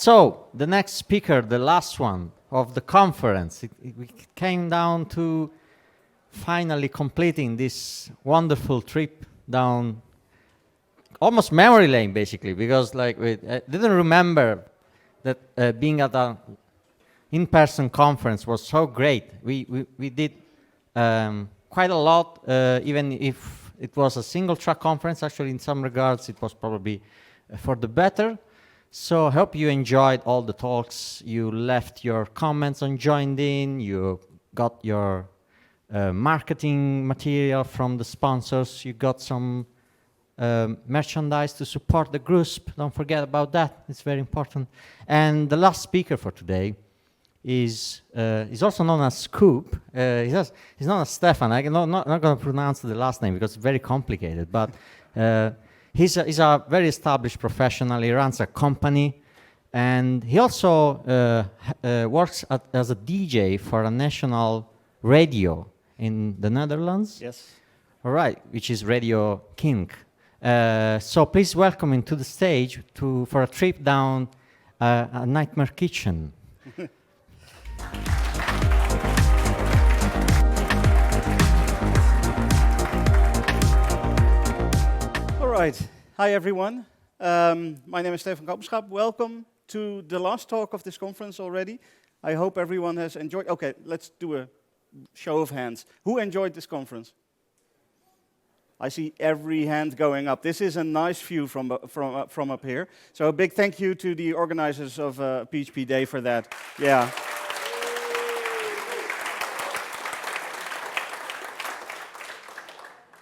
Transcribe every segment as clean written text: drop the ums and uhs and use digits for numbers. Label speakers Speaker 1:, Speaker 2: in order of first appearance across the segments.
Speaker 1: So, the next speaker, the last one of the conference, we came down to finally completing this wonderful trip down almost memory lane, basically, because like we didn't remember that being at an in-person conference was so great. We did quite a lot, even if it was a single-track conference. Actually, in some regards, it was probably for the better. So I hope you enjoyed all the talks. You left your comments and joined in. You got your marketing material from the sponsors. You got some merchandise to support the GRUSP. Don't forget about that. It's very important. And the last speaker for today is also known as Coop. He's known as Stefan. I'm not going to pronounce the last name because it's very complicated. But he's a very established professional. He runs a company. And he also works as a DJ for a national radio in the Netherlands.
Speaker 2: Yes.
Speaker 1: All right, which is Radio King. So please welcome him to the stage for a trip down a nightmare kitchen.
Speaker 2: All right. Hi, everyone. My name is Stefan Koopmanschap. Welcome to the last talk of this conference already. I hope everyone has enjoyed. Okay, let's do a show of hands. Who enjoyed this conference? I see every hand going up. This is a nice view from up here. So a big thank you to the organizers of phpday for that. Yeah.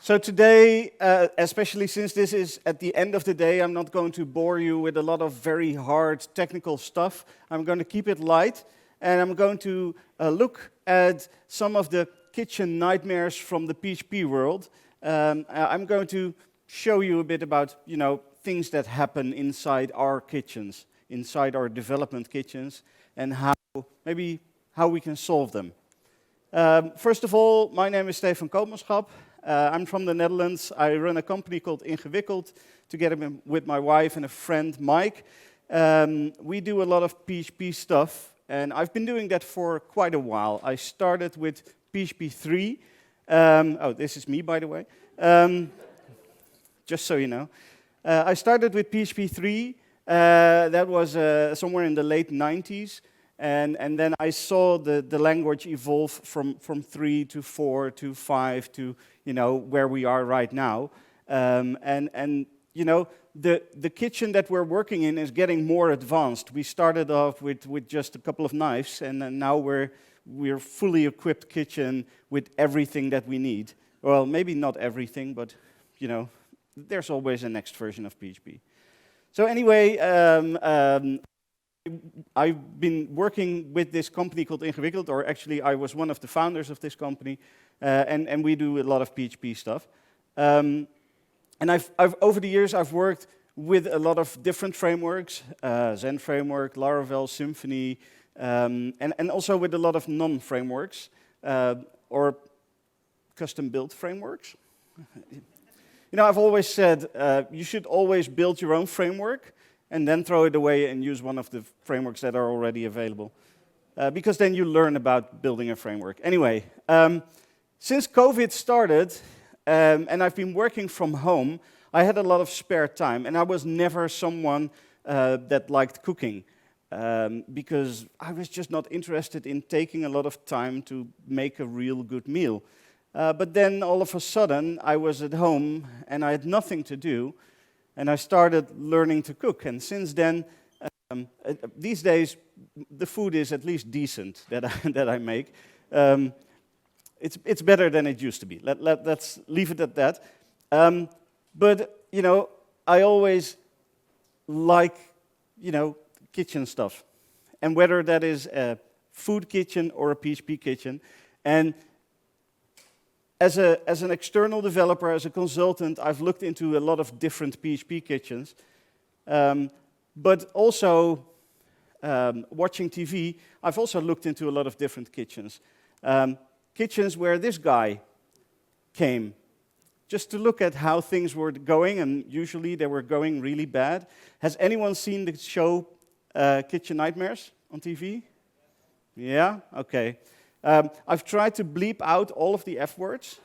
Speaker 2: So today, especially since this is at the end of the day, I'm not going to bore you with a lot of very hard technical stuff. I'm going to keep it light, and I'm going to look at some of the kitchen nightmares from the PHP world. I'm going to show you a bit about, things that happen inside our kitchens, inside our development kitchens, and how we can solve them. First of all, my name is Stefan Koopmanschap. I'm from the Netherlands. I run a company called Ingewikkeld together with my wife and a friend, Mike. We do a lot of PHP stuff, and I've been doing that for quite a while. I started with PHP 3. This is me, by the way. Just so you know. I started with PHP 3. That was somewhere in the late 90s. And then I saw the language evolve from 3 to 4 to 5 to, where we are right now. The kitchen that we're working in is getting more advanced. We started off with just a couple of knives, and then now we're fully equipped kitchen with everything that we need. Well, maybe not everything, but, there's always a next version of PHP. So anyway, I've been working with this company called Ingewikkeld, or actually I was one of the founders of this company, and we do a lot of PHP stuff. And I've over the years I've worked with a lot of different frameworks, Zen framework, Laravel, Symfony, and also with a lot of non-frameworks or custom-built frameworks. I've always said you should always build your own framework and then throw it away and use one of the frameworks that are already available. Because then you learn about building a framework. Anyway, since COVID started, and I've been working from home, I had a lot of spare time, and I was never someone that liked cooking, because I was just not interested in taking a lot of time to make a real good meal. But then all of a sudden, I was at home, and I had nothing to do, and I started learning to cook. And since then, these days, the food is at least decent that I make. It's better than it used to be. Let's leave it at that. But I always like kitchen stuff, and whether that is a food kitchen or a PHP kitchen. And as an external developer, as a consultant, I've looked into a lot of different PHP kitchens. But also, watching TV, I've also looked into a lot of different kitchens. Kitchens where this guy came, just to look at how things were going, and usually they were going really bad. Has anyone seen the show Kitchen Nightmares on TV? Yeah? Okay. I've tried to bleep out all of the F words.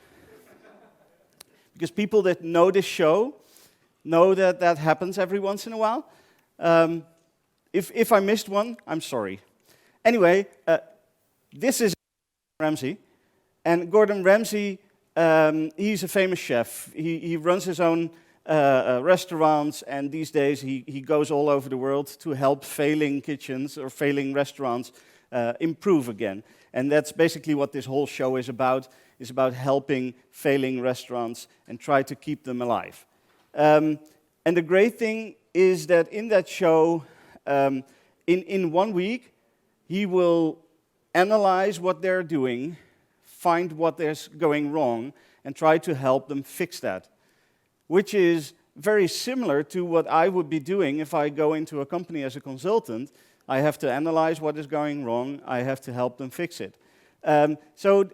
Speaker 2: Because people that know this show know that that happens every once in a while. If I missed one, I'm sorry. Anyway, this is Ramsay. And Gordon Ramsay, he's a famous chef. He runs his own restaurants, and these days he goes all over the world to help failing kitchens or failing restaurants improve again. And that's basically what this whole show is about helping failing restaurants and try to keep them alive. And the great thing is that in that show, in 1 week, he will analyze what they're doing, find what is going wrong, and try to help them fix that, which is very similar to what I would be doing if I go into a company as a consultant. I have to analyze what is going wrong. I have to help them fix it. So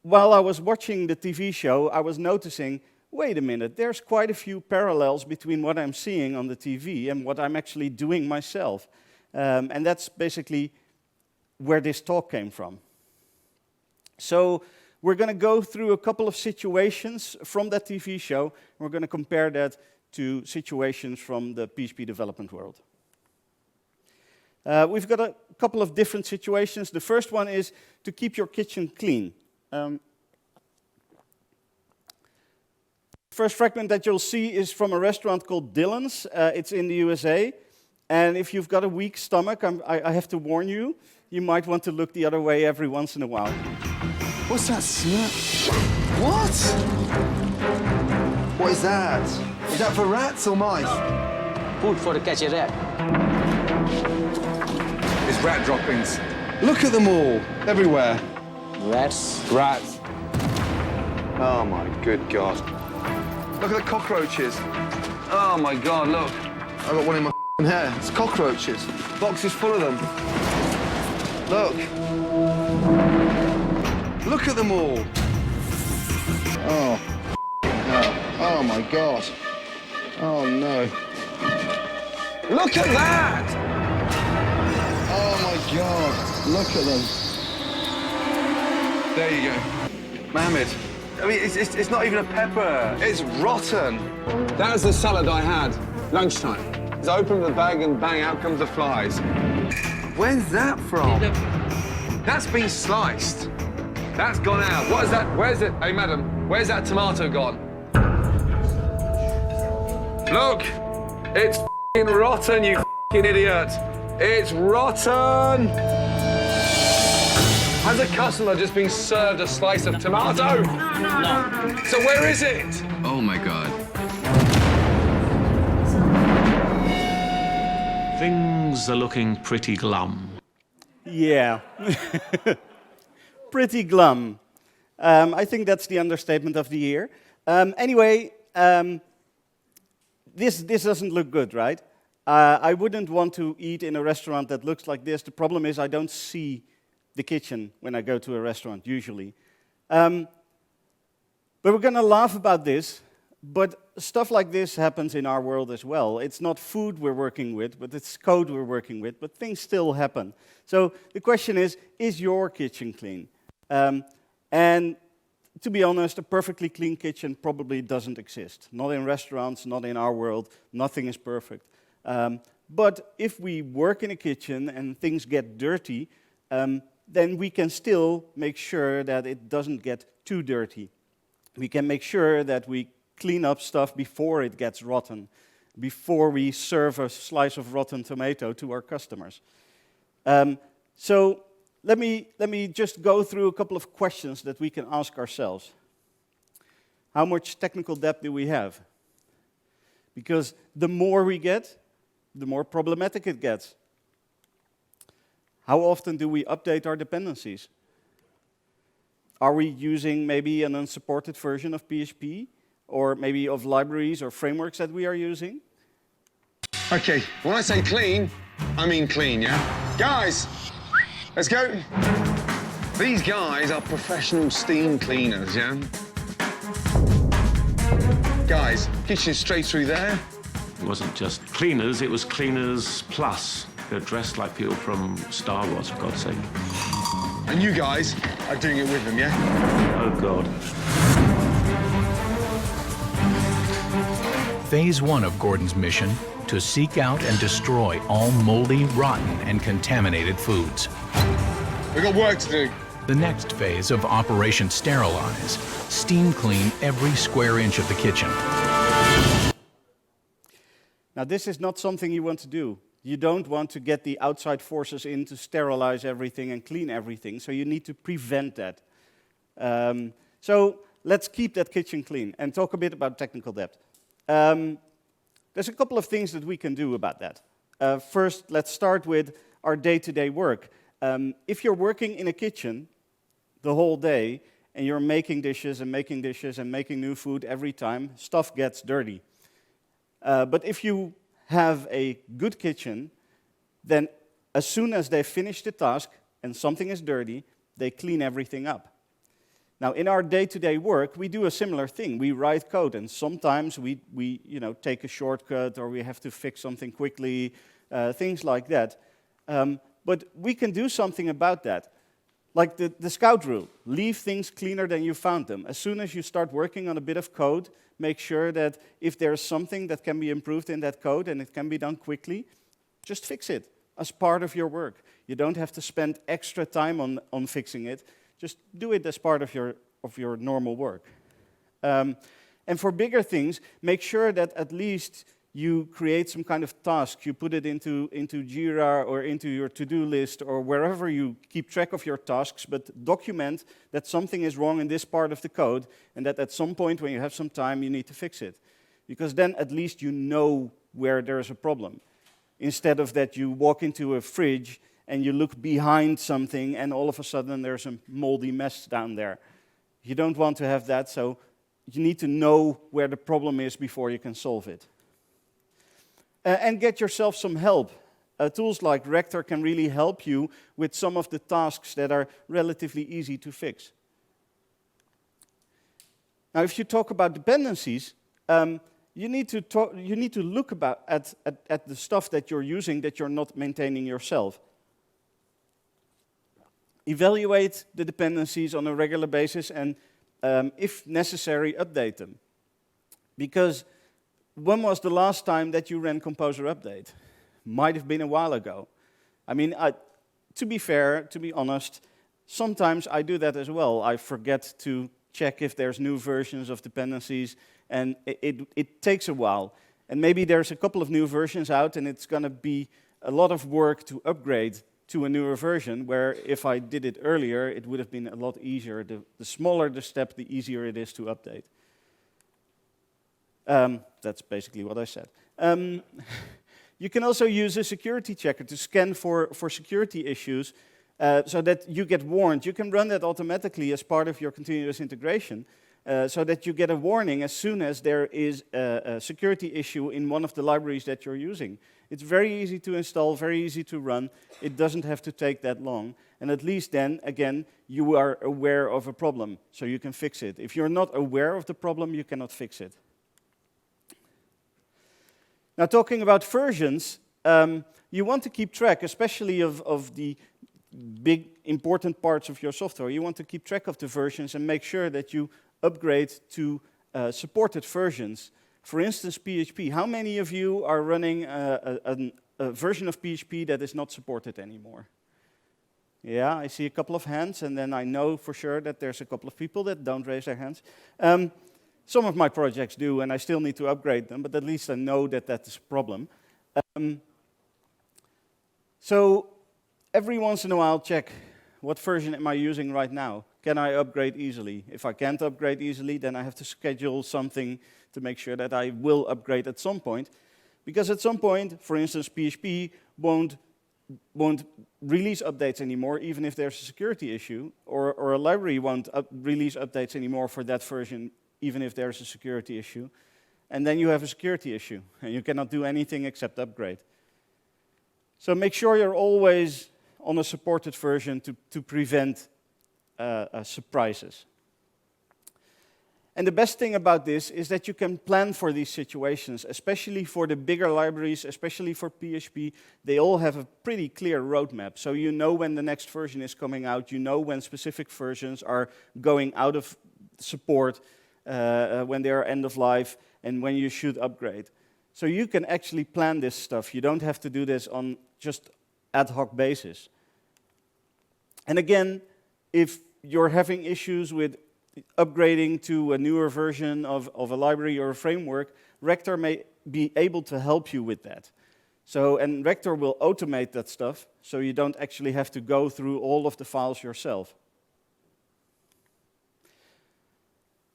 Speaker 2: while I was watching the TV show, I was noticing, wait a minute, there's quite a few parallels between what I'm seeing on the TV and what I'm actually doing myself. And that's basically where this talk came from. So we're going to go through a couple of situations from that TV show. And we're going to compare that to situations from the PHP development world. We've got a couple of different situations. The first one is to keep your kitchen clean. First fragment that you'll see is from a restaurant called Dylan's. It's in the USA. And if you've got a weak stomach, I have to warn you, you might want to look the other way every once in a while.
Speaker 3: What's that smell? What? What is that? Is that for rats or mice?
Speaker 4: Food for the catch a rat.
Speaker 3: It's rat droppings. Look at them all, everywhere.
Speaker 4: Rats.
Speaker 3: Rats. Oh my good God. Look at the cockroaches. Oh my God, look. I got one in my hair. It's cockroaches. Boxes full of them. Look. Look at them all. Oh. No. Oh my God. Oh no. Look at that! Oh my God. Look at them. There you go. Mohammed. I mean, it's not even a pepper. It's rotten.
Speaker 5: That was the salad I had, lunchtime. So I opened the bag and bang, out comes the flies.
Speaker 3: Where's that from?
Speaker 5: That's been sliced. That's gone out. What is that? Where's it? Hey, madam, where's that tomato gone? Look, it's f***ing rotten, you f***ing idiot. It's rotten. Has a customer just been served a slice of tomato? No. So where is it?
Speaker 6: Oh my God.
Speaker 7: Things are looking pretty glum.
Speaker 2: Yeah. Pretty glum. I think that's the understatement of the year. Anyway, this doesn't look good, right? I wouldn't want to eat in a restaurant that looks like this. The problem is I don't see the kitchen when I go to a restaurant, usually. But we're going to laugh about this, but stuff like this happens in our world as well. It's not food we're working with, but it's code we're working with, but things still happen. So the question is your kitchen clean? And to be honest, a perfectly clean kitchen probably doesn't exist. Not in restaurants, not in our world, nothing is perfect. But if we work in a kitchen and things get dirty, then we can still make sure that it doesn't get too dirty. We can make sure that we clean up stuff before it gets rotten, before we serve a slice of rotten tomato to our customers. So let me just go through a couple of questions that we can ask ourselves. How much technical debt do we have? Because the more we get, the more problematic it gets. How often do we update our dependencies? Are we using maybe an unsupported version of PHP, or maybe of libraries or frameworks that we are using?
Speaker 5: Okay, when I say clean, I mean clean, yeah? Guys, let's go. These guys are professional steam cleaners, yeah? Guys, kitchen straight through there.
Speaker 7: It wasn't just cleaners, it was cleaners plus. They're dressed like people from Star Wars, for God's sake.
Speaker 5: And you guys are doing it with them, yeah?
Speaker 7: Oh, God.
Speaker 6: Phase 1 of Gordon's mission, to seek out and destroy all moldy, rotten, and contaminated foods.
Speaker 5: We've got work to do.
Speaker 6: The next phase of Operation Sterilize, steam clean every square inch of the kitchen.
Speaker 2: Now, this is not something you want to do. You don't want to get the outside forces in to sterilize everything and clean everything, so you need to prevent that. So let's keep that kitchen clean and talk a bit about technical debt. There's a couple of things that we can do about that. First, let's start with our day-to-day work. If you're working in a kitchen the whole day and you're making dishes and making dishes and making new food every time, stuff gets dirty. But if you have a good kitchen, then as soon as they finish the task and something is dirty, they clean everything up. Now, in our day-to-day work, we do a similar thing. We write code, and sometimes we take a shortcut or we have to fix something quickly, things like that. But we can do something about that. Like the Scout rule, leave things cleaner than you found them. As soon as you start working on a bit of code, make sure that if there's something that can be improved in that code and it can be done quickly, just fix it as part of your work. You don't have to spend extra time on fixing it. Just do it as part of your normal work. And for bigger things, make sure that at least you create some kind of task. You put it into Jira or into your to-do list or wherever you keep track of your tasks, but document that something is wrong in this part of the code and that at some point when you have some time, you need to fix it. Because then at least you know where there is a problem. Instead of that you walk into a fridge and you look behind something and all of a sudden there's a moldy mess down there. You don't want to have that, so you need to know where the problem is before you can solve it. And get yourself some help. Tools like Rector can really help you with some of the tasks that are relatively easy to fix. Now, if you talk about dependencies, you need to look at the stuff that you're using that you're not maintaining yourself. Evaluate the dependencies on a regular basis and, if necessary, update them. Because when was the last time that you ran Composer Update? Might have been a while ago. I mean, to be fair, to be honest, sometimes I do that as well. I forget to check if there's new versions of dependencies, and it takes a while. And maybe there's a couple of new versions out, and it's going to be a lot of work to upgrade to a newer version, where if I did it earlier, it would have been a lot easier. The smaller the step, the easier it is to update. That's basically what I said. You can also use a security checker to scan for security issues so that you get warned. You can run that automatically as part of your continuous integration so that you get a warning as soon as there is a security issue in one of the libraries that you're using. It's very easy to install, very easy to run. It doesn't have to take that long. And at least then, again, you are aware of a problem, so you can fix it. If you're not aware of the problem, you cannot fix it. Now, talking about versions, you want to keep track, especially of the big, important parts of your software. You want to keep track of the versions and make sure that you upgrade to supported versions. For instance, PHP. How many of you are running a version of PHP that is not supported anymore? Yeah, I see a couple of hands, and then I know for sure that there's a couple of people that don't raise their hands. Some of my projects do, and I still need to upgrade them, but at least I know that that's a problem. So every once in a while, check, what version am I using right now? Can I upgrade easily? If I can't upgrade easily, then I have to schedule something to make sure that I will upgrade at some point. Because at some point, for instance, PHP won't release updates anymore, even if there's a security issue, or a library won't release updates anymore for that version, even if there's a security issue. And then you have a security issue, and you cannot do anything except upgrade. So make sure you're always on a supported version to prevent surprises. And the best thing about this is that you can plan for these situations, especially for the bigger libraries, especially for PHP. They all have a pretty clear roadmap. So you know when the next version is coming out, you know when specific versions are going out of support, when they are end of life, and when you should upgrade. So you can actually plan this stuff. You don't have to do this on just ad hoc basis. And again, if you're having issues with upgrading to a newer version of a library or a framework, Rector may be able to help you with that. So, and Rector will automate that stuff, so you don't actually have to go through all of the files yourself.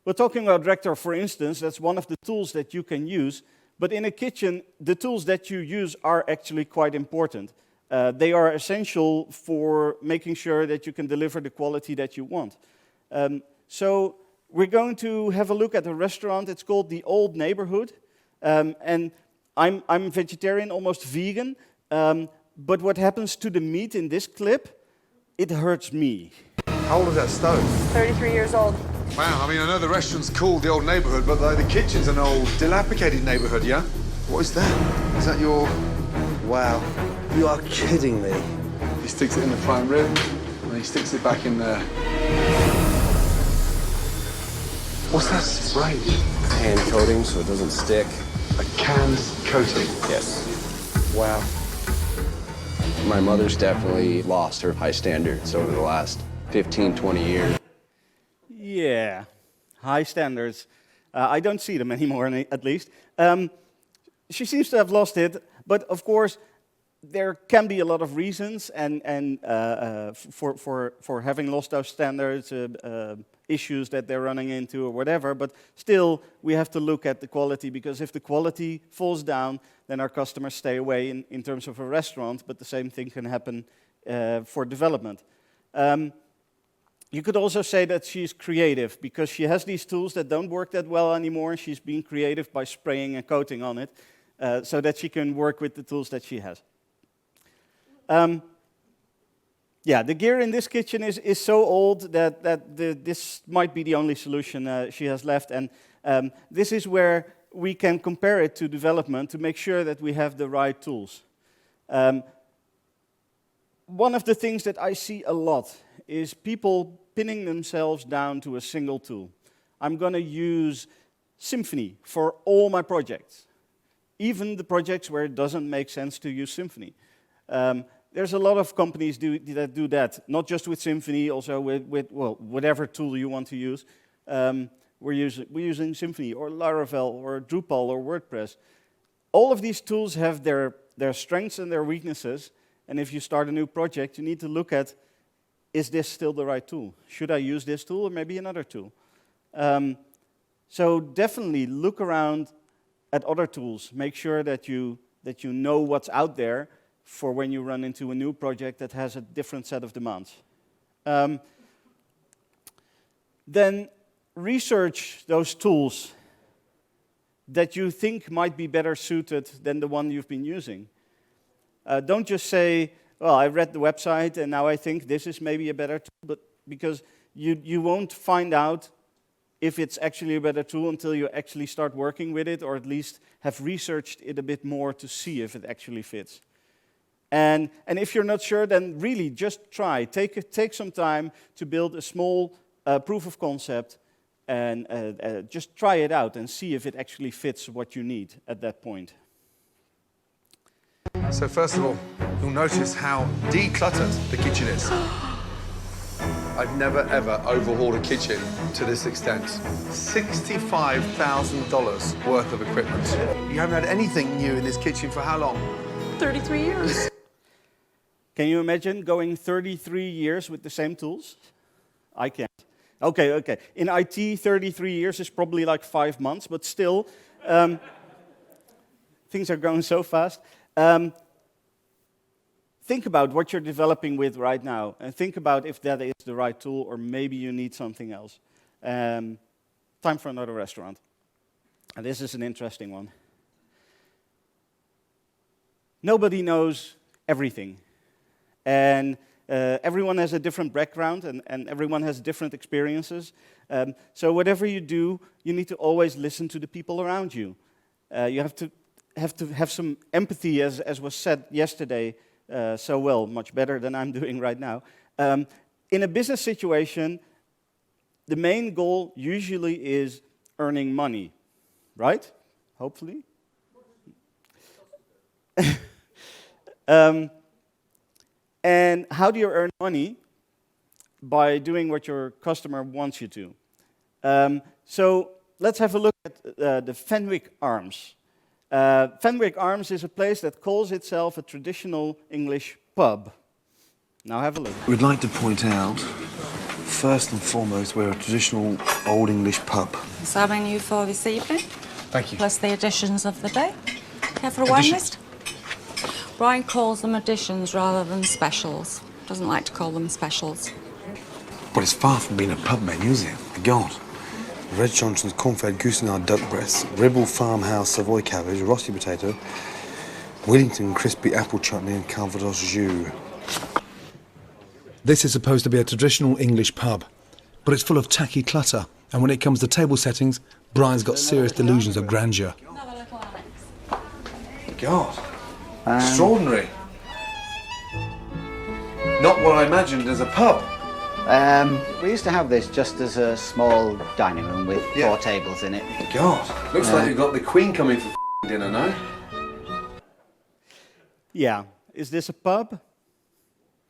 Speaker 2: We're talking about Rector, for instance. That's one of the tools that you can use. But in a kitchen, the tools that you use are actually quite important. They are essential for making sure that you can deliver the quality that you want. So we're going to have a look at a restaurant. It's called The Old Neighborhood. And I'm vegetarian, almost vegan. But what happens to the meat in this clip, it hurts me.
Speaker 8: How old is that stove?
Speaker 9: 33 years old.
Speaker 8: Wow, I mean, I know the restaurant's called The Old Neighborhood, but the kitchen's an old, dilapidated neighborhood, yeah? What is that? Is that your... Wow. You are kidding me.
Speaker 5: He sticks it in the prime rib, and he sticks it back in there. What's that spray?
Speaker 10: Hand coating so it doesn't stick.
Speaker 5: A canned coating?
Speaker 10: Yes. Wow. My mother's definitely lost her high standards over the last 15, 20 years.
Speaker 2: Yeah, high standards. I don't see them anymore, at least. She seems to have lost it, but of course, there can be a lot of reasons for having lost those standards, issues that they're running into or whatever, but still, we have to look at the quality, because if the quality falls down, then our customers stay away in terms of a restaurant, but the same thing can happen for development. You could also say that she's creative, because she has these tools that don't work that well anymore, and she's being creative by spraying and coating on it, so that she can work with the tools that she has. Yeah, the gear in this kitchen is so old that this might be the only solution she has left, and this is where we can compare it to development to make sure that we have the right tools. One of the things that I see a lot is people pinning themselves down to a single tool. I'm going to use Symfony for all my projects, even the projects where it doesn't make sense to use Symfony. There's a lot of companies that do that, not just with Symfony, also with whatever tool you want to use. We're using Symfony or Laravel or Drupal or WordPress. All of these tools have their strengths and their weaknesses, and if you start a new project, you need to look at, is this still the right tool? Should I use this tool or maybe another tool? So definitely look around at other tools. Make sure that you know what's out there for when you run into a new project that has a different set of demands. Then research those tools that you think might be better suited than the one you've been using. Don't just say, well, I read the website and now I think this is maybe a better tool, but because you won't find out if it's actually a better tool until you actually start working with it, or at least have researched it a bit more to see if it actually fits. And if you're not sure, then really just try. Take some time to build a small proof of concept and just try it out and see if it actually fits what you need at that point.
Speaker 8: So first of all, you'll notice how decluttered the kitchen is. I've never, ever overhauled a kitchen to this extent. $65,000 worth of equipment. You haven't had anything new in this kitchen for how long?
Speaker 9: 33 years.
Speaker 2: Can you imagine going 33 years with the same tools? I can't. Okay. In IT, 33 years is probably like 5 months, but still, things are going so fast. Think about what you're developing with right now, and think about if that is the right tool, or maybe you need something else. Time for another restaurant. And this is an interesting one. Nobody knows everything. And Everyone has a different background and everyone has different experiences. So whatever you do, you need to always listen to the people around you. You have to have some empathy, as was said yesterday so well, much better than I'm doing right now. In a business situation, the main goal usually is earning money, right? Hopefully. And how do you earn money? By doing what your customer wants you to. So let's have a look at the Fenwick Arms. Fenwick Arms is a place that calls itself a traditional English pub. Now have a look.
Speaker 8: We'd like to point out, first and foremost, we're a traditional Old English pub.
Speaker 11: Is our menu for this evening?
Speaker 8: Thank you.
Speaker 11: Plus the additions of the day. Care for a wine list? Brian calls them additions rather than specials. Doesn't like to call them specials.
Speaker 8: But it's far from being a pub menu, is it? God. Red Johnson's corn-fed goose and our duck breasts, Ribble Farmhouse Savoy cabbage, Rossi potato, Wellington crispy apple chutney and Calvados jus. This is supposed to be a traditional English pub, but it's full of tacky clutter. And when it comes to table settings, Brian's got serious delusions of grandeur. God. Extraordinary. Not what I imagined as a pub.
Speaker 4: We used to have this just as a small dining room with 4 tables in it.
Speaker 8: God. Looks like you've got the Queen coming for dinner, no?
Speaker 2: Yeah. Is this a pub?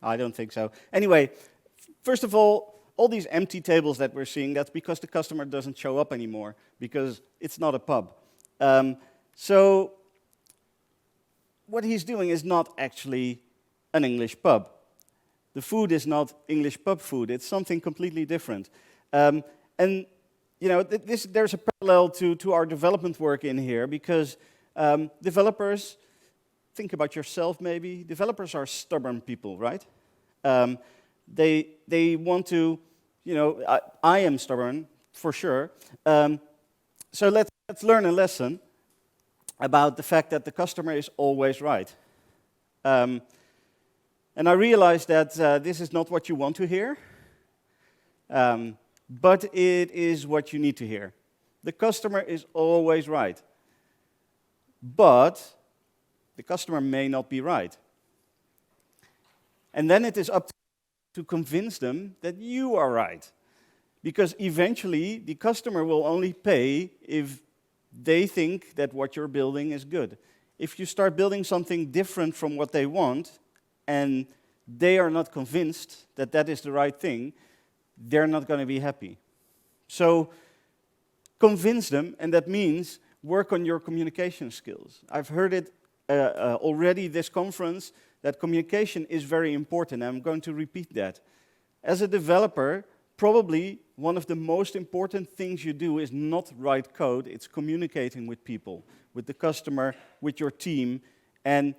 Speaker 2: I don't think so. Anyway, first of all these empty tables that we're seeing, that's because the customer doesn't show up anymore, because it's not a pub. So what he's doing is not actually an English pub. The food is not English pub food. It's something completely different. And you know, there's a parallel to our development work in here, because developers, think about yourself maybe. Developers are stubborn people, right? They want to, you know, I am stubborn for sure. So let's learn a lesson about the fact that the customer is always right. And I realize that this is not what you want to hear, but it is what you need to hear. The customer is always right, but the customer may not be right. And then it is up to convince them that you are right, because eventually the customer will only pay if they think that what you're building is good. If you start building something different from what they want, and they are not convinced that that is the right thing, they're not going to be happy. So convince them, and that means work on your communication skills. I've heard it already this conference, that communication is very important. I'm going to repeat that. As a developer, probably one of the most important things you do is not write code, it's communicating with people, with the customer, with your team, and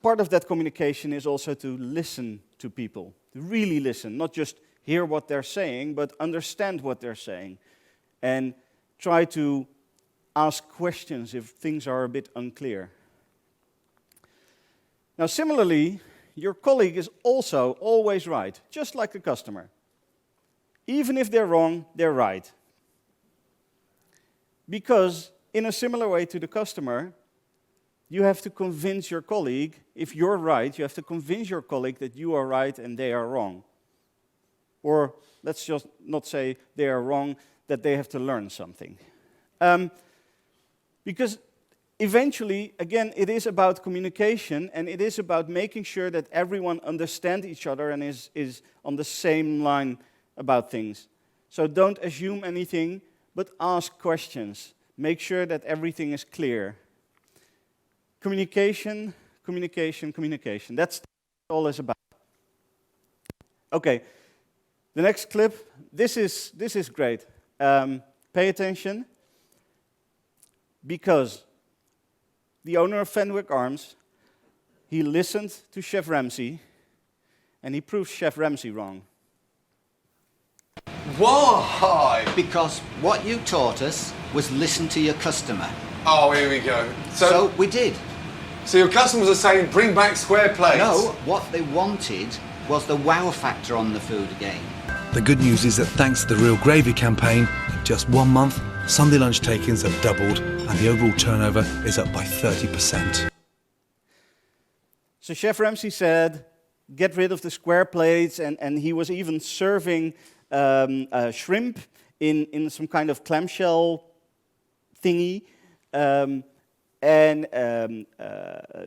Speaker 2: part of that communication is also to listen to people, to really listen, not just hear what they're saying, but understand what they're saying, and try to ask questions if things are a bit unclear. Now, similarly, your colleague is also always right, just like the customer. Even if they're wrong, they're right. Because in a similar way to the customer, you have to convince your colleague, if you're right, you have to convince your colleague that you are right and they are wrong. Or let's just not say they are wrong, that they have to learn something. Because eventually, again, it is about communication, and it is about making sure that everyone understands each other and is on the same line about things. So don't assume anything, but ask questions. Make sure that everything is clear. Communication, communication, communication. That's what all is about. Okay, the next clip. This is great. Pay attention, because the owner of Fenwick Arms, he listened to Chef Ramsay, and he proved Chef Ramsay wrong.
Speaker 12: Why? Because what you taught us was listen to your customer.
Speaker 8: Oh, here we go.
Speaker 12: So we did.
Speaker 5: So your customers are saying, bring back square plates?
Speaker 4: No, what they wanted was the wow factor on the food again.
Speaker 8: The good news is that thanks to the Real Gravy campaign, in just 1 month, Sunday lunch take-ins have doubled and the overall turnover is up by 30%.
Speaker 2: So Chef Ramsay said, get rid of the square plates, and he was even serving shrimp in some kind of clamshell thingy.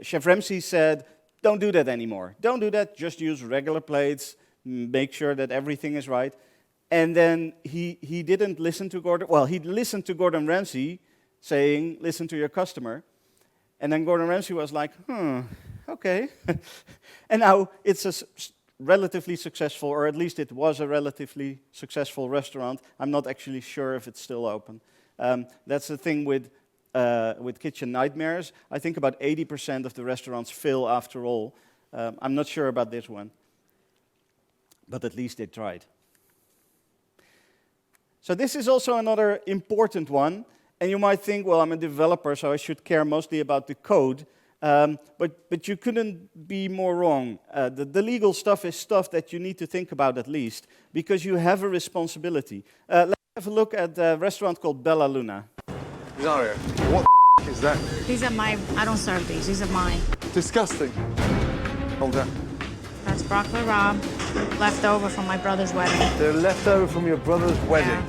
Speaker 2: Chef Ramsay said, don't do that anymore. Don't do that, just use regular plates, make sure that everything is right. And then he didn't listen to Gordon, well, he listened to Gordon Ramsay saying, listen to your customer. And then Gordon Ramsay was like, okay. And now it's a relatively successful, or at least it was a relatively successful restaurant. I'm not actually sure if it's still open. That's the thing with kitchen nightmares. I think about 80% of the restaurants fail after all. I'm not sure about this one, but at least they tried. So this is also another important one, and you might think, well, I'm a developer, so I should care mostly about the code, but you couldn't be more wrong. The legal stuff is stuff that you need to think about at least, because you have a responsibility. Let's have a look at a restaurant called Bella Luna.
Speaker 5: Zario, what the is that?
Speaker 11: These are my, I don't serve these are mine.
Speaker 5: Disgusting. Hold on.
Speaker 11: That's broccoli rabe, left over from my brother's wedding.
Speaker 8: They're left over from your brother's wedding.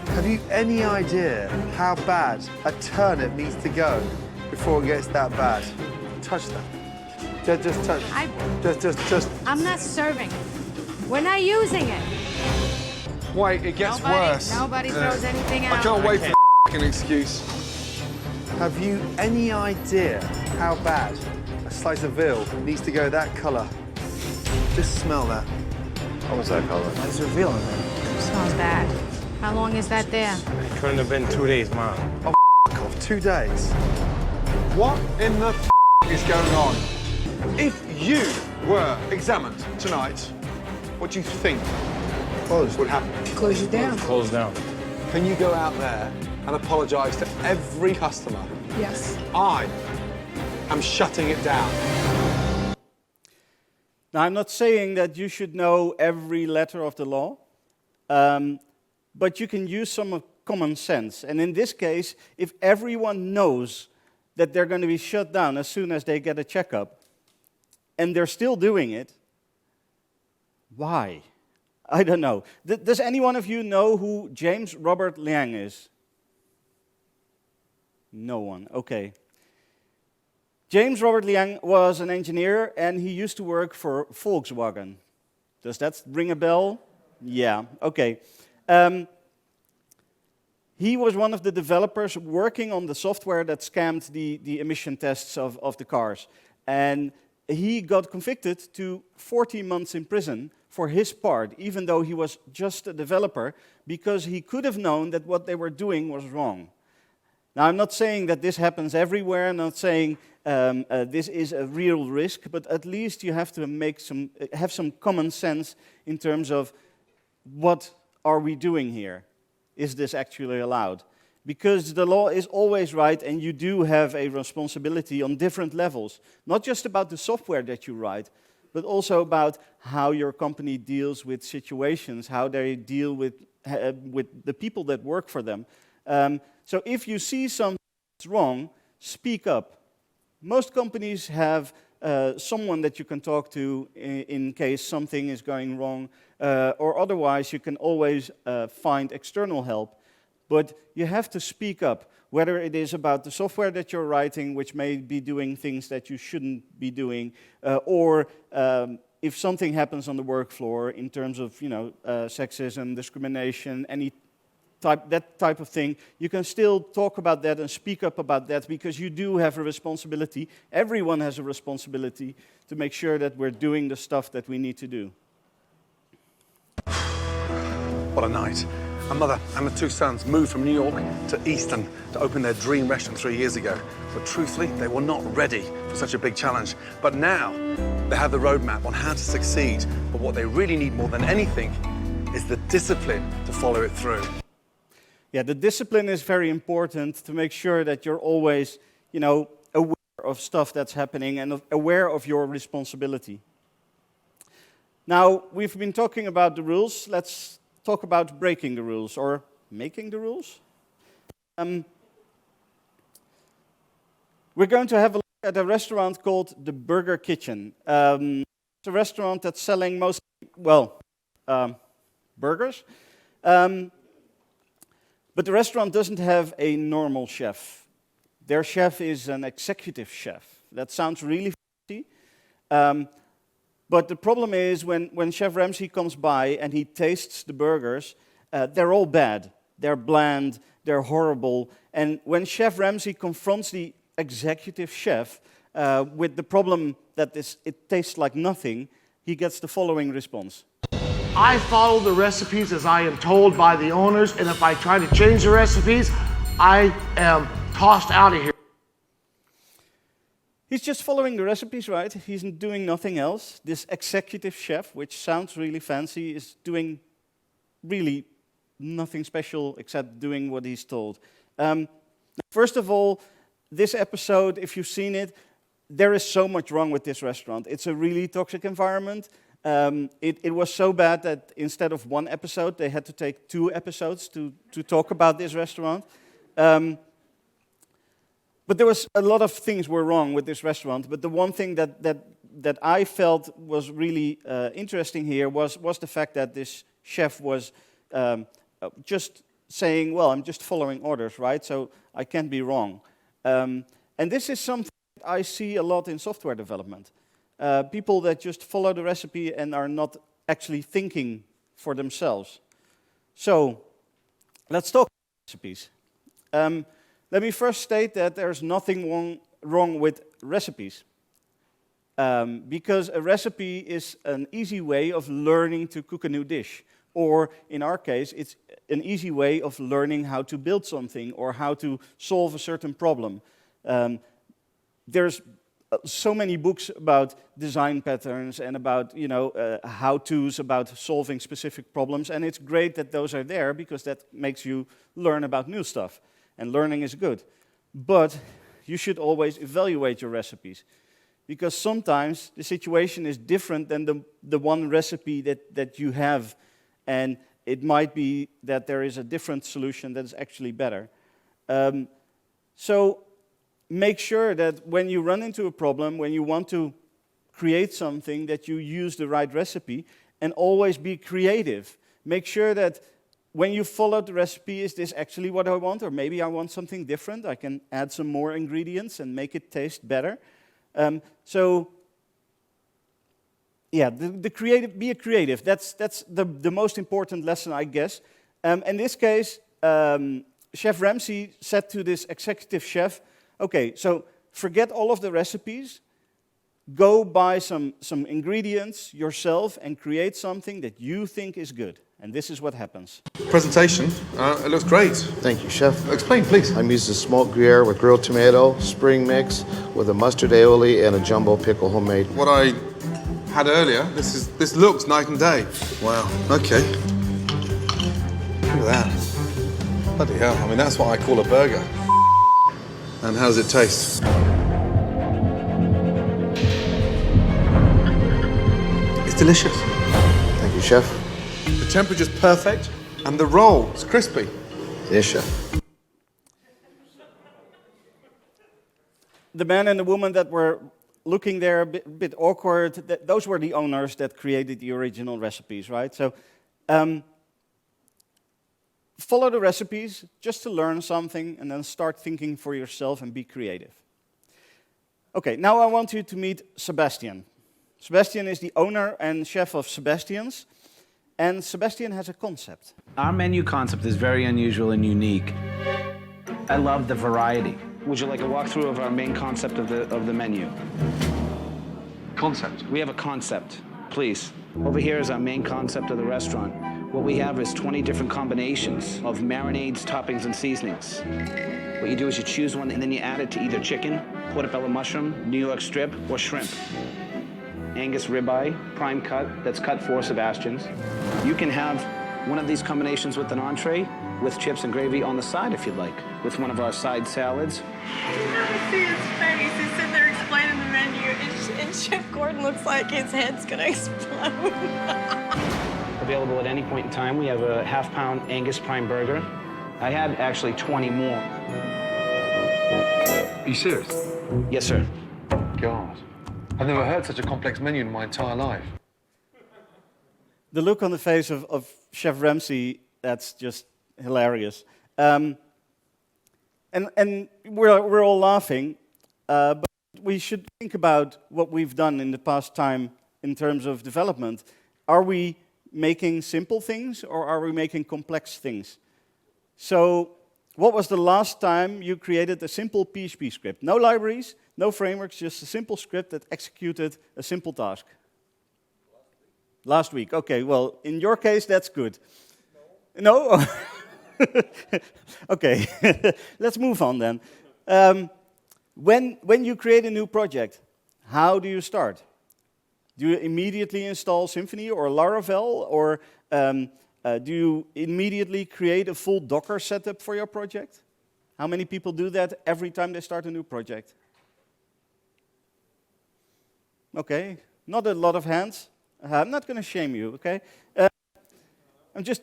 Speaker 8: Have you any idea how bad a turnip needs to go before it gets that bad? Touch that. Just touch it. Just.
Speaker 11: I'm not serving. We're not using it.
Speaker 5: Wait, it gets worse.
Speaker 11: Nobody throws anything out.
Speaker 5: I can't wait for the f***ing excuse.
Speaker 8: Have you any idea how bad a slice of veal needs to go that colour? Just smell that.
Speaker 5: What was that colour?
Speaker 8: It's a veal.
Speaker 11: Smells bad. How long is that there?
Speaker 13: It couldn't have been 2 days, Mom.
Speaker 8: Oh, off, 2 days.
Speaker 5: What in the f*** is going on? If you were examined tonight, what do you think would happen?
Speaker 9: Close you down.
Speaker 13: Close down.
Speaker 5: Can you go out there and apologise to every customer?
Speaker 9: Yes.
Speaker 5: I am shutting it down.
Speaker 2: Now, I'm not saying that you should know every letter of the law, but you can use some common sense. And in this case, if everyone knows that they're going to be shut down as soon as they get a checkup, and they're still doing it, why? I don't know. Does any one of you know who James Robert Liang is? No one. Okay. James Robert Liang was an engineer, and he used to work for Volkswagen. Does that ring a bell? Yeah, okay. He was one of the developers working on the software that scanned the emission tests of the cars. And he got convicted to 40 months in prison for his part, even though he was just a developer, because he could have known that what they were doing was wrong. Now, I'm not saying that this happens everywhere. I'm not saying this is a real risk, but at least you have to have some common sense in terms of what are we doing here? Is this actually allowed? Because the law is always right, and you do have a responsibility on different levels, not just about the software that you write, but also about how your company deals with situations, how they deal with the people that work for them. So if you see something that's wrong, speak up. Most companies have someone that you can talk to in case something is going wrong, or otherwise you can always find external help. But you have to speak up, whether it is about the software that you're writing, which may be doing things that you shouldn't be doing, or if something happens on the work floor in terms of, sexism, discrimination, that type of thing, you can still talk about that and speak up about that, because you do have a responsibility. Everyone has a responsibility to make sure that we're doing the stuff that we need to do.
Speaker 8: What a night. My mother and my 2 sons moved from New York to Easton to open their dream restaurant 3 years ago. But truthfully, they were not ready for such a big challenge. But now, they have the roadmap on how to succeed. But what they really need more than anything is the discipline to follow it through. Yeah, the discipline is very important to make sure that you're always, aware
Speaker 2: of stuff that's happening and aware of your responsibility. Now, we've been talking about the rules. Let's talk about breaking the rules, or making the rules. We're going to have a look at a restaurant called the Burger Kitchen. It's a restaurant that's selling mostly, burgers. But the restaurant doesn't have a normal chef. Their chef is an executive chef. That sounds really fancy. But the problem is when Chef Ramsay comes by and he tastes the burgers, they're all bad. They're bland, they're horrible. And when Chef Ramsay confronts the executive chef with the problem that it tastes like nothing, he gets the following response.
Speaker 14: I follow the recipes as I am told by the owners, and if I try to change the recipes, I am tossed out of here.
Speaker 2: He's just following the recipes, right? He's doing nothing else. This executive chef, which sounds really fancy, is doing really nothing special except doing what he's told. First of all, this episode, if you've seen it, there is so much wrong with this restaurant. It's a really toxic environment. It was so bad that instead of one episode, they had to take 2 episodes to talk about this restaurant. But there was a lot of things were wrong with this restaurant. But the one thing that I felt was really interesting here was the fact that this chef was just saying, well, I'm just following orders, right? So I can't be wrong. And this is something I see a lot in software development. People that just follow the recipe and are not actually thinking for themselves. So, let's talk about recipes. Let me first state that there's nothing wrong with recipes. Because a recipe is an easy way of learning to cook a new dish. Or, in our case, it's an easy way of learning how to build something or how to solve a certain problem. There's so many books about design patterns and about, how-tos about solving specific problems, and it's great that those are there because that makes you learn about new stuff, and learning is good. But you should always evaluate your recipes, because sometimes the situation is different than the one recipe that you have, and it might be that there is a different solution that is actually better. So make sure that when you run into a problem, when you want to create something, that you use the right recipe, and always be creative. Make sure that when you follow the recipe, is this actually what I want? Or maybe I want something different. I can add some more ingredients and make it taste better. Be a creative. That's the most important lesson, I guess. In this case, Chef Ramsay said to this executive chef, okay, so forget all of the recipes, go buy some ingredients yourself and create something that you think is good. And this is what happens.
Speaker 15: Presentation, it looks great.
Speaker 16: Thank you, Chef.
Speaker 15: Explain, please.
Speaker 16: I'm using smoked Gruyere with grilled tomato, spring mix, with a mustard aioli and a jumbo pickle homemade.
Speaker 15: What I had earlier, this looks night and day. Wow, okay. Look at that. Bloody hell, I mean, that's what I call a burger. And how does it taste? It's delicious.
Speaker 16: Thank you, Chef.
Speaker 15: The temperature's perfect, and the roll is crispy.
Speaker 16: Yes, Chef.
Speaker 2: The man and the woman that were looking there a bit awkward, those were the owners that created the original recipes, right? So follow the recipes just to learn something and then start thinking for yourself and be creative. Okay, now I want you to meet Sebastian. Sebastian is the owner and chef of Sebastian's, and Sebastian has a concept.
Speaker 17: Our menu concept is very unusual and unique. I love the variety. Would you like a walkthrough of our main concept of the menu?
Speaker 15: Concept?
Speaker 17: We have a concept, please. Over here is our main concept of the restaurant. What we have is 20 different combinations of marinades, toppings, and seasonings. What you do is you choose one and then you add it to either chicken, portobello mushroom, New York strip, or shrimp. Angus ribeye, prime cut, that's cut for Sebastian's. You can have one of these combinations with an entree, with chips and gravy on the side if you'd like, with one of our side salads.
Speaker 9: You never see his face. He's sitting there explaining the menu, and Chef Gordon looks like his head's gonna explode.
Speaker 17: Available at any point in time. We have a half-pound Angus prime burger. I had actually 20 more.
Speaker 15: Are you serious?
Speaker 17: Yes, sir.
Speaker 15: God. I've never heard such a complex menu in my entire life.
Speaker 2: The look on the face of Chef Ramsay, that's just hilarious. And we're all laughing, but we should think about what we've done in the past time in terms of development. Are we making simple things or are we making complex things? So what was the last time you created a simple PHP script? No libraries, no frameworks, just a simple script that executed a simple task. Last week. Okay, well, in your case, that's good. No? Okay, let's move on then. When you create a new project, how do you start? Do you immediately install Symfony or Laravel, or do you immediately create a full Docker setup for your project? How many people do that every time they start a new project? Okay, not a lot of hands. I'm not going to shame you, okay? I'm just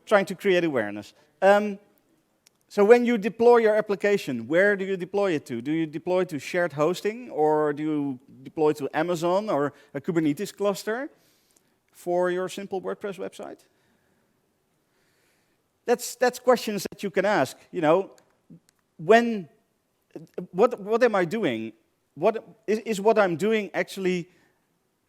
Speaker 2: trying to create awareness. So when you deploy your application, where do you deploy it to? Do you deploy it to shared hosting, or do you deploy it to Amazon or a Kubernetes cluster for your simple WordPress website? That's questions that you can ask. You know, what am I doing? Is what I'm doing actually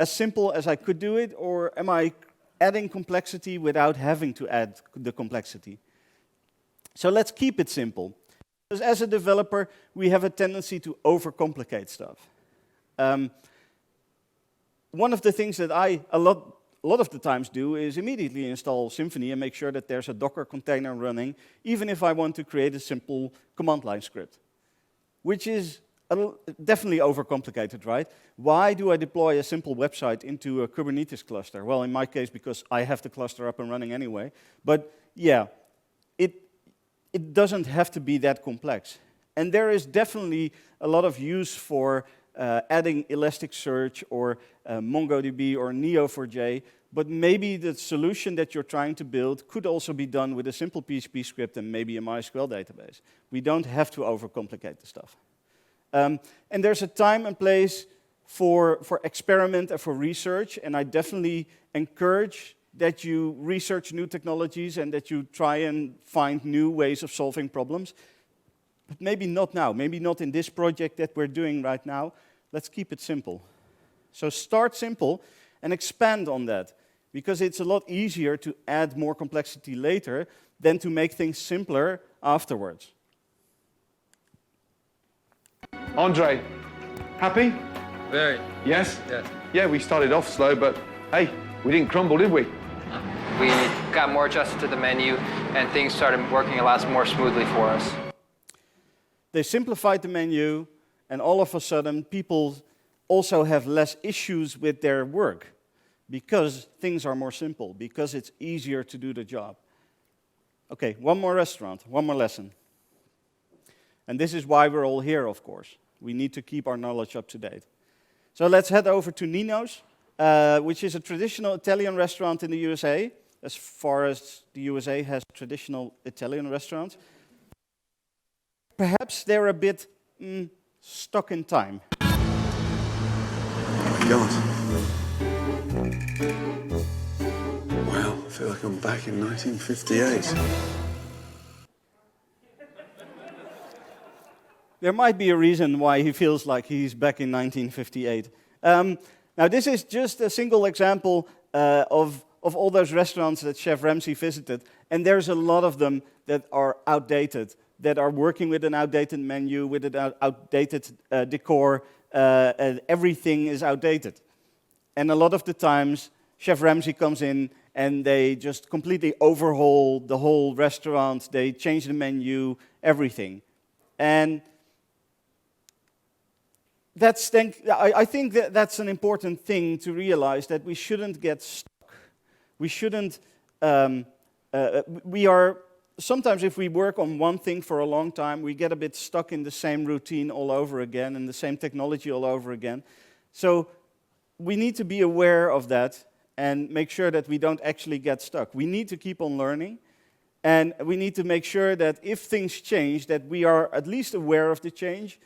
Speaker 2: as simple as I could do it, or am I adding complexity without having to add the complexity? So let's keep it simple. Because as a developer, we have a tendency to overcomplicate stuff. One of the things that I a lot of the times do is immediately install Symfony and make sure that there's a Docker container running, even if I want to create a simple command line script, which is definitely overcomplicated, right? Why do I deploy a simple website into a Kubernetes cluster? Well, in my case, because I have the cluster up and running anyway. But yeah, it doesn't have to be that complex. And there is definitely a lot of use for adding Elasticsearch or MongoDB or Neo4j, but maybe the solution that you're trying to build could also be done with a simple PHP script and maybe a MySQL database. We don't have to overcomplicate the stuff. And there's a time and place for experiment and for research, and I definitely encourage that you research new technologies and that you try and find new ways of solving problems. But maybe not now, maybe not in this project that we're doing right now. Let's keep it simple. So start simple and expand on that, because it's a lot easier to add more complexity later than to make things simpler afterwards.
Speaker 15: Andre, happy?
Speaker 18: Very.
Speaker 15: Yes?
Speaker 18: Yes.
Speaker 15: Yeah, we started off slow, but hey, we didn't crumble, did we?
Speaker 18: We got more adjusted to the menu, and things started working a lot more smoothly for us.
Speaker 2: They simplified the menu, and all of a sudden, people also have less issues with their work because things are more simple, because it's easier to do the job. Okay, one more restaurant, one more lesson. And this is why we're all here, of course. We need to keep our knowledge up to date. So let's head over to Nino's, which is a traditional Italian restaurant in the USA, as far as the USA has traditional Italian restaurants. Perhaps they're a bit stuck in time.
Speaker 15: Oh my God. Wow, I feel like I'm back in 1958.
Speaker 2: There might be a reason why he feels like he's back in 1958. Now, this is just a single example of all those restaurants that Chef Ramsay visited, and there's a lot of them that are outdated, that are working with an outdated menu, with an outdated decor, and everything is outdated. And a lot of the times, Chef Ramsay comes in and they just completely overhaul the whole restaurant, they change the menu, everything. And I think that's an important thing to realize, that we shouldn't get stuck. We shouldn't, we are sometimes if we work on one thing for a long time, we get a bit stuck in the same routine all over again and the same technology all over again. So we need to be aware of that and make sure that we don't actually get stuck. We need to keep on learning, and we need to make sure that if things change, that we are at least aware of the change,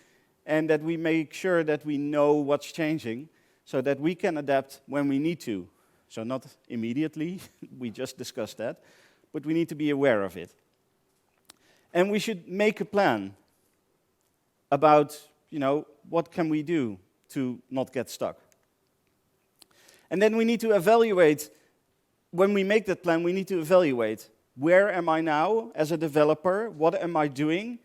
Speaker 2: and that we make sure that we know what's changing, so that we can adapt when we need to. So not immediately, we just discussed that, but we need to be aware of it. And we should make a plan about, what can we do to not get stuck. And then we need to evaluate, when we make that plan, we need to evaluate, where am I now as a developer? What am I doing?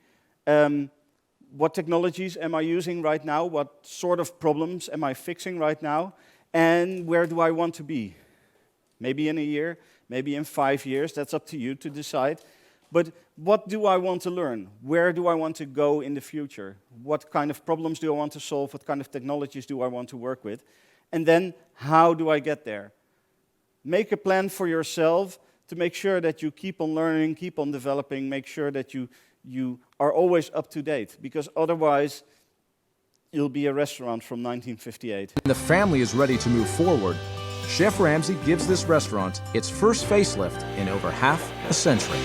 Speaker 2: What technologies am I using right now? What sort of problems am I fixing right now? And where do I want to be? Maybe in a year, maybe in 5 years, that's up to you to decide. But what do I want to learn? Where do I want to go in the future? What kind of problems do I want to solve? What kind of technologies do I want to work with? And then, how do I get there? Make a plan for yourself to make sure that you keep on learning, keep on developing, make sure that you are always up to date, because otherwise you'll be a restaurant from 1958.
Speaker 19: When the family is ready to move forward, Chef Ramsay gives this restaurant its first facelift in over half a century.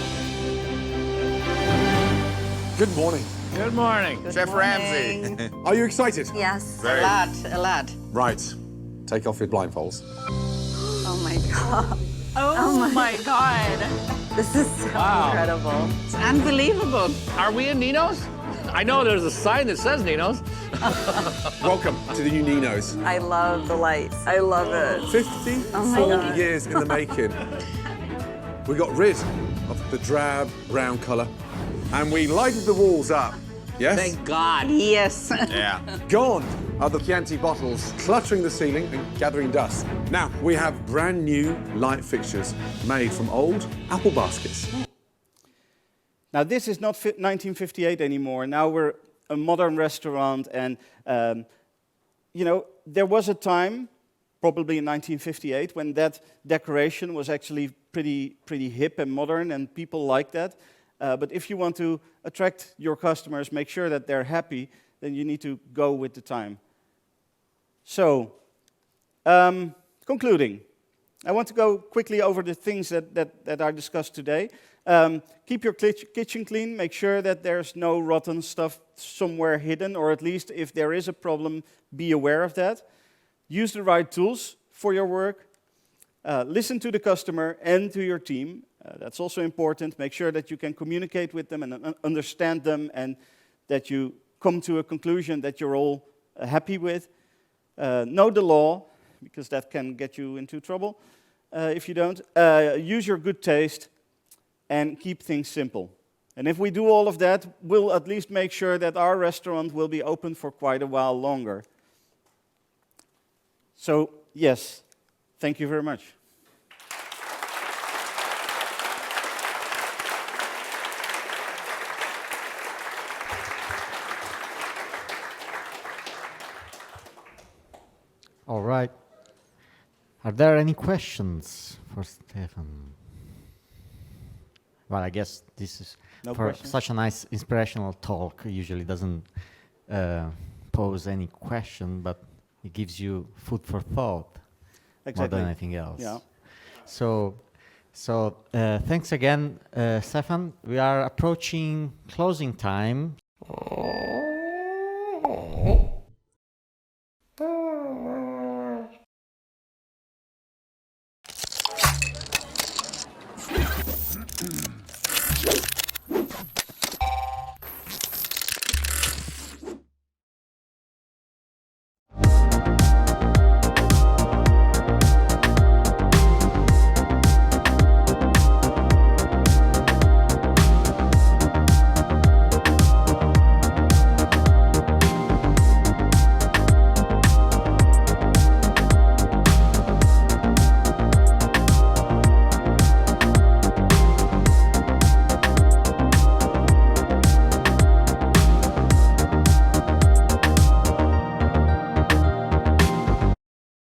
Speaker 15: Good morning.
Speaker 20: Good morning.
Speaker 15: Chef Ramsay. Are you excited?
Speaker 9: Yes,
Speaker 15: Very.
Speaker 9: a lot.
Speaker 15: Right. Take off your blindfolds.
Speaker 9: Oh my God.
Speaker 11: Oh my God.
Speaker 9: This is so
Speaker 20: Wow.
Speaker 9: incredible. It's unbelievable.
Speaker 20: Are we in Nino's? I know there's a sign that says Nino's.
Speaker 15: Welcome to the new Nino's.
Speaker 9: I love the lights. I love it.
Speaker 15: 54 years in the making. We got rid of the drab brown colour and we lighted the walls up. Yes?
Speaker 20: Thank God.
Speaker 9: Yes.
Speaker 15: Yeah. Gone are the Chianti bottles cluttering the ceiling and gathering dust. Now, we have brand new light fixtures made from old apple baskets.
Speaker 2: Now, this is not 1958 anymore. Now we're a modern restaurant, and there was a time, probably in 1958, when that decoration was actually pretty hip and modern, and people liked that. But if you want to attract your customers, make sure that they're happy, then you need to go with the time. So, concluding, I want to go quickly over the things that I discussed today. Keep your kitchen clean. Make sure that there's no rotten stuff somewhere hidden, or at least if there is a problem, be aware of that. Use the right tools for your work. Listen to the customer and to your team. That's also important. Make sure that you can communicate with them and understand them, and that you come to a conclusion that you're all happy with. Know the law, because that can get you into trouble if you don't. Use your good taste and keep things simple. And if we do all of that, we'll at least make sure that our restaurant will be open for quite a while longer. So, yes, thank you very much.
Speaker 1: All right. Are there any questions for Stefan? Well, I guess this is
Speaker 2: No
Speaker 1: for
Speaker 2: questions?
Speaker 1: such a nice inspirational talk. Usually doesn't pose any question, but it gives you food for thought more than anything else.
Speaker 2: Yeah.
Speaker 1: So thanks again, Stefan. We are approaching closing time.